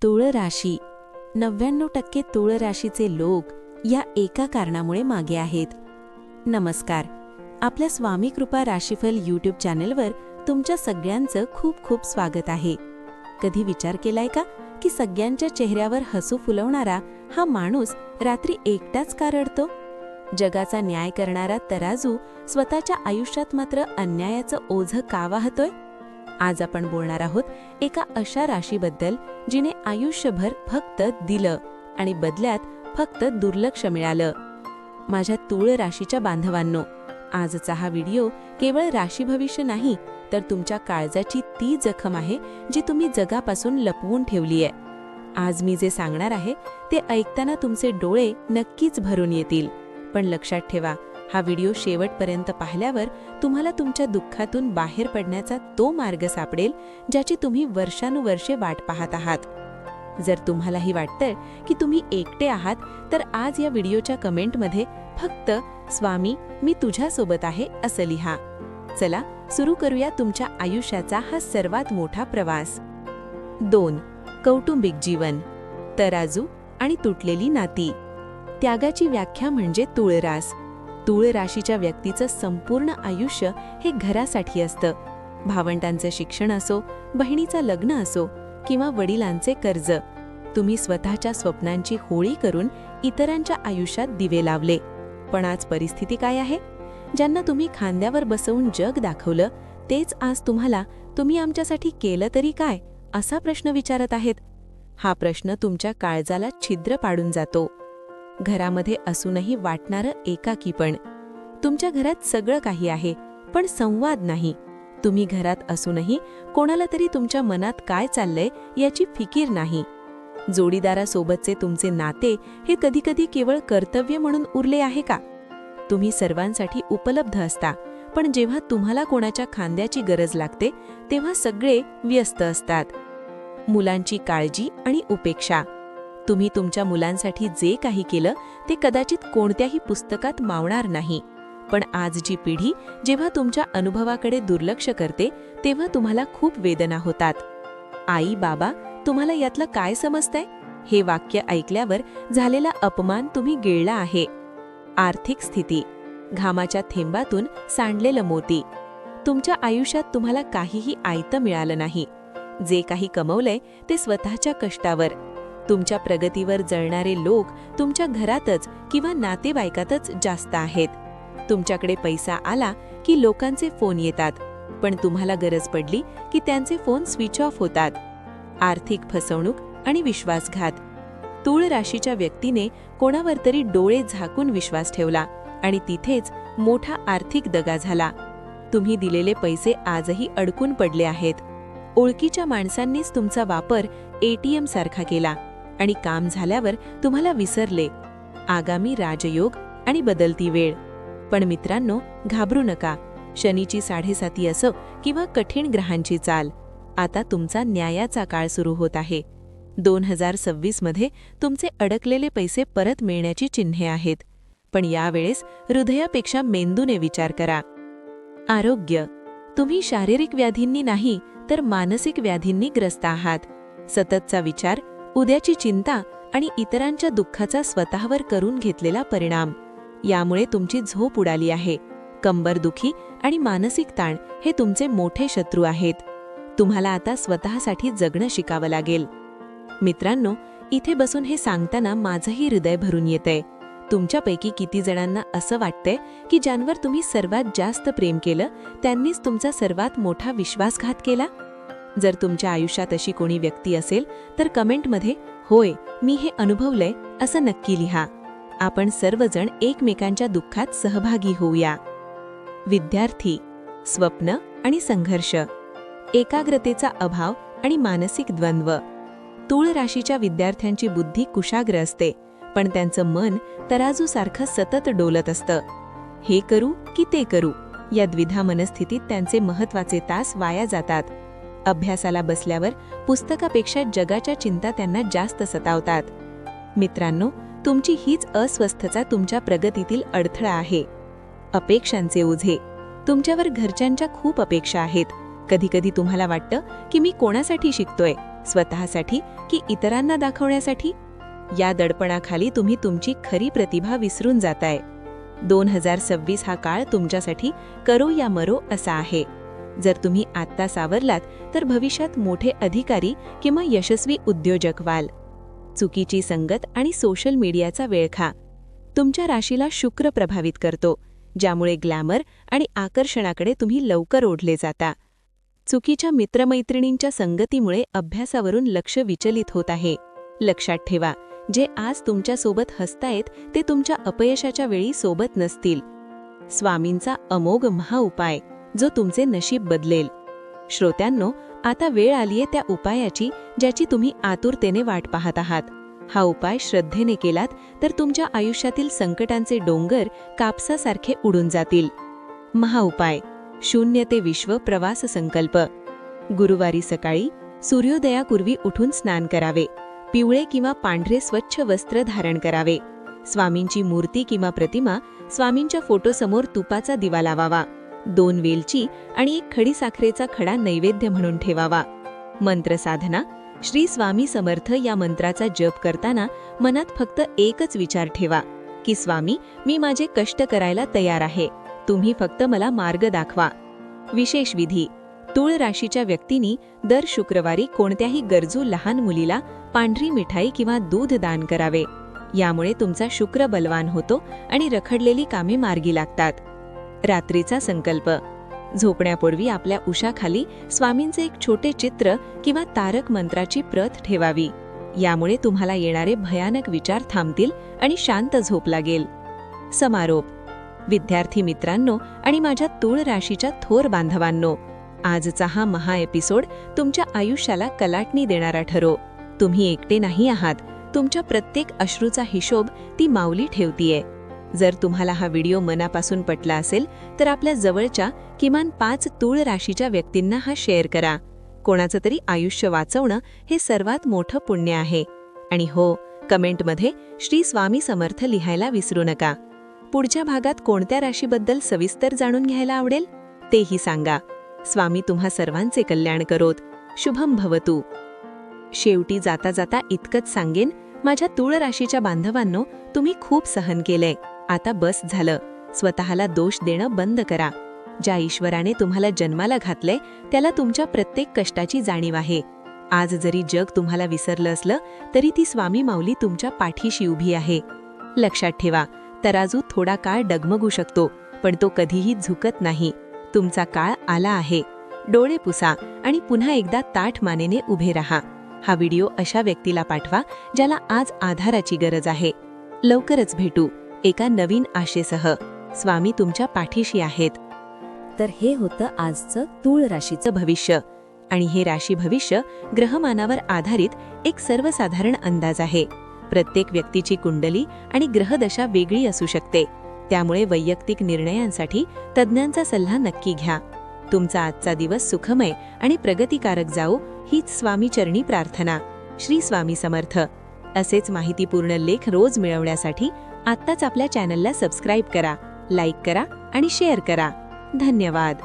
तुळ राशी. 99% तुळ राशीचे लोक या एका कारणामुळे मागे आहेत. नमस्कार. आपल्या स्वामी कृपा राशीफल यूट्यूब चॅनलवर तुमच्या सगळ्यांचं खूप खूप स्वागत आहे. कधी विचार केलाय का की सगळ्यांच्या चेहऱ्यावर हसू फुलवणारा हा माणूस रात्री एकटाच का रडतो? जगाचा न्याय करणारा तराजू स्वतःच्या आयुष्यात मात्र अन्यायाचं ओझं का वाहतोय? आज आपण बोलणार आहोत एका अशा राशीबद्दल जिने आयुष्यभर फक्त दिलं आणि बदल्यात फक्त दुर्लक्ष मिळालं. माझ्या तुळ राशीच्या बांधवांनो, आजचा हा व्हिडिओ केवळ राशी भविष्य नाही, तर तुमच्या काळजाची ती जखम आहे जी तुम्ही जगापासून लपवून ठेवलीय. आज मी जे सांगणार आहे ते ऐकताना तुमचे डोळे नक्कीच भरून येतील. पण लक्षात ठेवा, हा व्हिडिओ शेवटपर्यंत पाहिल्यावर तुम्हाला तुमच्या दुःखातून बाहेर पडण्याचा तो मार्ग सापडेल ज्याची तुम्ही वर्षानुवर्षे वाट पाहत आहात. जर तुम्हालाही वाटतंय की तुम्ही एकटे आहात, तर आज या व्हिडिओच्या कमेंटमध्ये फक्त स्वामी मी तुझ्यासोबत आहे असं लिहा. चला सुरू करूया तुमच्या आयुष्याचा हा सर्वात मोठा प्रवास. 2. कौटुंबिक जीवन. तराजू आणि तुटलेली नाती. त्यागाची व्याख्या म्हणजे तुळरास. तुळ राशीच्या व्यक्तीचं संपूर्ण आयुष्य हे घरासाठी असतं. भावंडांचं शिक्षण असो, बहिणीचं लग्न असो किंवा वडिलांचे कर्ज. तुम्ही स्वतःच्या स्वप्नांची होळी करून इतरांच्या आयुष्यात दिवे लावले. पण आज परिस्थिती काय आहे? ज्यांना तुम्ही खांद्यावर बसवून जग दाखवलं, तेच आज तुम्ही आमच्यासाठी केलं तरी काय असा प्रश्न विचारत आहेत. हा प्रश्न तुमच्या काळजाला छिद्र पाडून जातो. घरामध्ये असूनही वाटणारं एकाकीपण. तुमच्या घरात सगळं काही आहे, पण संवाद नाही. तुम्ही घरात असूनही कोणाला तरी तुमच्या मनात काय चाललंय याची फिकीर नाही. जोडीदारासोबतचे तुमचे नाते हे कधीकधी केवळ कर्तव्य म्हणून उरले आहे का? तुम्ही सर्वांसाठी उपलब्ध असता, पण जेव्हा तुम्हाला कोणाच्या खांद्याची गरज लागते तेव्हा सगळे व्यस्त असतात. मुलांची काळजी आणि उपेक्षा. तुम्ही तुमच्या मुलांसाठी जे काही केलं ते कदाचित कोणत्याही पुस्तकात मावणार नाही, पण आज जी पिढी जेव्हा तुमच्या अनुभवाकडे दुर्लक्ष करते तेव्हा तुम्हाला खूप वेदना होतात. आई बाबा, तुम्हाला यातलं काय समजतंय? हे वाक्य ऐकल्यावर झालेला अपमान तुम्ही गिळला आहे. आर्थिक स्थिती. घामाच्या थेंबातून सांडलेलं मोती. तुमच्या आयुष्यात तुम्हाला काहीही आयतं मिळालं नाही. जे काही कमवलंय ते स्वतःच्या कष्टावर. तुमच्या प्रगतीवर जळणारे लोक तुमच्या घरातच किंवा नातेवाईकातच जास्त आहेत. तुमच्याकडे पैसा आला की लोकांचे फोन येतात, पण तुम्हाला गरज पडली की त्यांचे फोन स्विच ऑफ होतात. आर्थिक फसवणूक आणि विश्वासघात. तुळ राशीच्या व्यक्तीने कोणावर तरी डोळे झाकून विश्वास ठेवला आणि तिथेच मोठा आर्थिक दगा झाला. तुम्ही दिलेले पैसे आजही अडकून पडले आहेत. ओळखीच्या माणसांनीच तुमचा वापर ATM सारखा केला आणि काम झाल्यावर तुम्हाला विसरले. आगामी राजयोग आणि बदलती वेळ. पण मित्रांनो, घाबरू नका. शनीची 7.5 असो किंवा कठीण ग्रहांची चाल, आता तुमचा न्यायाचा काळ सुरू होत आहे. 2026 मध्ये तुमचे अडकलेले पैसे परत मिळण्याची चिन्हे आहेत. पण यावेळेस हृदयापेक्षा मेंदूने विचार करा. आरोग्य. तुम्ही शारीरिक व्याधींनी नाही तर मानसिक व्याधींनी ग्रस्त आहात. सततचा विचार, उद्याची चिंता आणि इतरांच्या दुःखाचा स्वतःवर करून घेतलेला परिणाम यामुळे तुमची झोप उडाली आहे. कंबरदुखी आणि मानसिक ताण हे तुमचे मोठे शत्रू आहेत. तुम्हाला आता स्वतःसाठी जगणं शिकावं लागेल. मित्रांनो, इथे बसून हे सांगताना माझंही हृदय भरून येतंय. तुमच्यापैकी किती जणांना असं वाटतंय की ज्यांवर तुम्ही सर्वात जास्त प्रेम केलं त्यांनीच तुमचा सर्वात मोठा विश्वासघात केला? जर तुमच्या आयुष्यात अशी कोणी व्यक्ती असेल तर कमेंटमध्ये होय मी हे अनुभवलंय असं नक्की लिहा. आपण सर्वजण एकमेकांच्या दुःखात सहभागी होऊया. विद्यार्थी. स्वप्न आणि संघर्ष. एकाग्रतेचा अभाव आणि मानसिक द्वंद्व. तुळ राशीच्या विद्यार्थ्यांची बुद्धी कुशाग्र असते, पण त्यांचं मन तराजूसारखं सतत डोलत असतं. हे करू की ते करू या द्विधा मनस्थितीत त्यांचे महत्त्वाचे तास वाया जातात. अभ्यासाला बसल्यावर पुस्तकापेक्षा जगाच्या चिंता त्यांना जास्त सतावतात. मित्रांनो, तुमची हीच अस्वस्थता तुमच्या प्रगतीतील अडथळा आहे. अपेक्षांचे ओझे. तुमच्यावर घरच्यांच्या खूप अपेक्षा आहेत. कधीकधी तुम्हाला वाटतं की मी कोणासाठी शिकतोय, स्वतःसाठी की इतरांना दाखवण्यासाठी? या दडपणाखाली तुम्ही तुमची खरी प्रतिभा विसरून जाताय. 2026 हा काळ तुमच्यासाठी करो या मरो असा आहे. जर तुम्ही आत्ता सावरलात तर भविष्यात मोठे अधिकारी किंवा यशस्वी उद्योजक व्हाल. चुकीची संगत आणि सोशल मीडियाचा वेळखा. तुमच्या राशीला शुक्र प्रभावित करतो, ज्यामुळे ग्लॅमर आणि आकर्षणाकडे तुम्ही लवकर ओढले जाता. चुकीच्या मित्रमैत्रिणींच्या संगतीमुळे अभ्यासावरून लक्ष विचलित होत आहे. लक्षात ठेवा, जे आज तुमच्यासोबत हसतायत ते तुमच्या अपयशाच्या वेळी सोबत नसतील. स्वामींचा अमोघ महाउपाय, जो तुमचे नशीब बदलेल. श्रोत्यांनो, आता वेळ आलीये त्या उपायाची ज्याची तुम्ही आतुरतेने वाट पाहत आहात. हा उपाय श्रद्धेने केलात तर तुमच्या आयुष्यातील संकटांचे डोंगर कापसासारखे उडून जातील. महाउपाय: 0 ते विश्व प्रवास संकल्प. गुरुवारी सकाळी सूर्योदयापूर्वी उठून स्नान करावे. पिवळे किंवा पांढरे स्वच्छ वस्त्र धारण करावे. स्वामींची मूर्ती किंवा प्रतिमा स्वामींच्या फोटोसमोर तुपाचा दिवा लावावा. 2 वेलची आणि 1 खडीसाखरेचा खडा नैवेद्य म्हणून ठेवावा. मंत्र साधना: श्री स्वामी समर्थ या मंत्राचा जप करताना मनात फक्त एकच विचार ठेवा की स्वामी, मी माझे कष्ट करायला तयार आहे, तुम्ही फक्त मला मार्ग दाखवा. विशेष विधी: तूळ राशीच्या व्यक्तींनी दर शुक्रवारी कोणत्याही गरजू लहान मुलीला पांढरी मिठाई किंवा दूध दान करावे. यामुळे तुमचा शुक्र बलवान होतो आणि रखडलेली कामे मार्गी लागतात. रात्रीचा संकल्प: झोपण्यापूर्वी आपल्या उशाखाली स्वामींचे एक छोटे चित्र किंवा तारक मंत्राची प्रत ठेवावी. यामुळे तुम्हाला येणारे भयानक विचार थांबतील आणि शांत झोप लागेल. समारोप: विद्यार्थी मित्रांनो आणि माझ्या तूळ राशीच्या थोर बांधवांनो, आजचा हा महा एपिसोड तुमच्या आयुष्याला कलाटणी देणारा ठरो. तुम्ही एकटे नाही आहात. तुमच्या प्रत्येक अश्रूचा हिशोब ती माऊली ठेवतीये. जर तुम्हाला हा व्हिडिओ मनापासून पटला असेल तर आपल्या जवळच्या किमान 5 तूळ राशीच्या व्यक्तींना हा शेअर करा. कोणाचं तरी आयुष्य वाचवणं हे सर्वात मोठं पुण्य आहे. आणि हो, कमेंटमध्ये श्री स्वामी समर्थ लिहायला विसरू नका. पुढच्या भागात कोणत्या राशीबद्दल सविस्तर जाणून घ्यायला आवडेल तेही सांगा. स्वामी तुम्हा सर्वांचे कल्याण करोत. शुभम भवतु. शेवटी जाता जाता इतकंच सांगेन, माझ्या तूळ राशीच्या बांधवांनो, तुम्ही खूप सहन केलंय. आता बस झालं. स्वतःला दोष देणं बंद करा. ज्या ईश्वराने तुम्हाला जन्माला घातलंय त्याला तुमच्या प्रत्येक कष्टाची जाणीव आहे. आज जरी जग तुम्हाला विसरलं असलं तरी ती स्वामी माऊली तुमच्या पाठीशी उभी आहे. लक्षात ठेवा, तराजू थोडा काळ डगमगू शकतो पण तो कधीही झुकत नाही. तुमचा काळ आला आहे. डोळे पुसा आणि पुन्हा एकदा ताठ मानेने उभे राहा. हा व्हिडिओ अशा व्यक्तीला पाठवा ज्याला आज आधाराची गरज आहे. लवकरच भेटू एका नवीन आशेसह. स्वामी तुमच्या पाठीशी आहेत. तर हे होतं आजचं तूळ राशीचं भविष्य. आणि हे राशी भविष्य ग्रहमानावर आधारित एक सर्वसाधारण अंदाज आहे. प्रत्येक व्यक्तीची कुंडली आणि ग्रहदशा वेगळी असू शकते. त्यामुळे वैयक्तिक निर्णयांसाठी तज्ज्ञांचा सल्ला नक्की घ्या. तुमचा आजचा दिवस सुखमय आणि प्रगतिकारक जाओ हीच स्वामीचरणी प्रार्थना. श्री स्वामी समर्थ. असेच माहितीपूर्ण लेख रोज मिळवण्यासाठी आत्ताच आपल्या चॅनलला सबस्क्राईब करा, लाईक करा आणि शेअर करा. धन्यवाद.